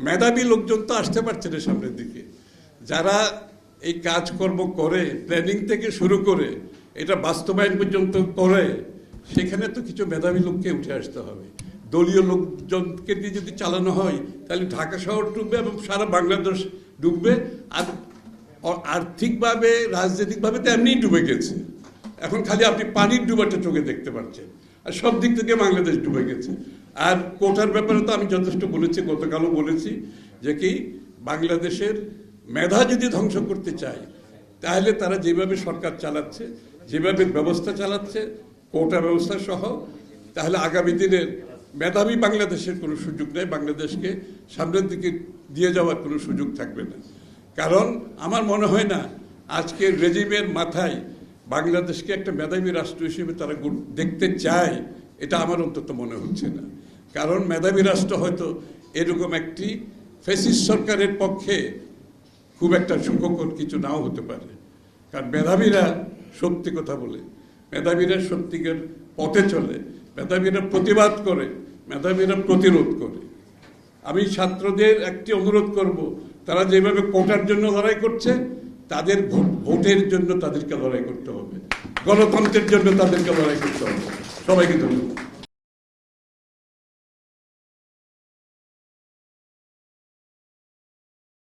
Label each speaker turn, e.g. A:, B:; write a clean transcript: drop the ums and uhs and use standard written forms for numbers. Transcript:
A: মেধাবী লোকজন তো আসতে পারছে না সামনের দিকে। যারা এই কাজকর্ম করে, প্ল্যানিং থেকে শুরু করে এটা বাস্তবায়ন পর্যন্ত করে, সেখানে তো কিছু মেধাবী লোককে উঠে আসতে হবে। দলীয় লোকজনকে দিয়ে যদি চালানো হয় তাহলে ঢাকা শহর ডুববে এবং সারা বাংলাদেশ ডুববে। আর আর্থিকভাবে, রাজনৈতিকভাবে তো এমনিই ডুবে গেছে। এখন খালি আপনি পানির ডুবাটা চোখে দেখতে পাচ্ছেন, আর সব দিক থেকে বাংলাদেশ ডুবে গেছে। আর কোটার ব্যাপারে তো আমি যথেষ্ট বলেছি, গতকালও বলেছি যে কি বাংলাদেশের মেধা যদি ধ্বংস করতে চায় তাহলে তারা যেভাবে সরকার চালাচ্ছে, যেভাবে ব্যবস্থা চালাচ্ছে, কোটা ব্যবস্থা সহ, তাহলে আগামী দিনের মেধাবী বাংলাদেশের কোনো সুযোগ নেই, বাংলাদেশকে সামনের দিকে দিয়ে যাওয়ার কোনো সুযোগ থাকবে না। কারণ আমার মনে হয় না আজকের রেজিমের মাথায় বাংলাদেশকে একটা মেধাবী রাষ্ট্র হিসেবে তারা দেখতে চায়, এটা আমার অন্তত মনে হচ্ছে না। কারণ মেধাবী রাষ্ট্র হয়তো এরকম একটি ফ্যাসিস্ট সরকারের পক্ষে খুব একটা সুখকর কিছু নাও হতে পারে। কারণ মেধাবীরা সত্যি কথা বলে, মেধাবীরা সত্যিকার পথে চলে, মেধাবীরা প্রতিবাদ করে, মেধাবীরা প্রতিরোধ করে। আমি ছাত্রদের একটি অনুরোধ করব, তারা যেভাবে কোটার জন্য লড়াই করছে, তাদের ভোটের জন্য তাদেরকে লড়াই করতে হবে, গণতন্ত্রের জন্য তাদেরকে লড়াই করতে হবে। সবাইকে ধন্যবাদ।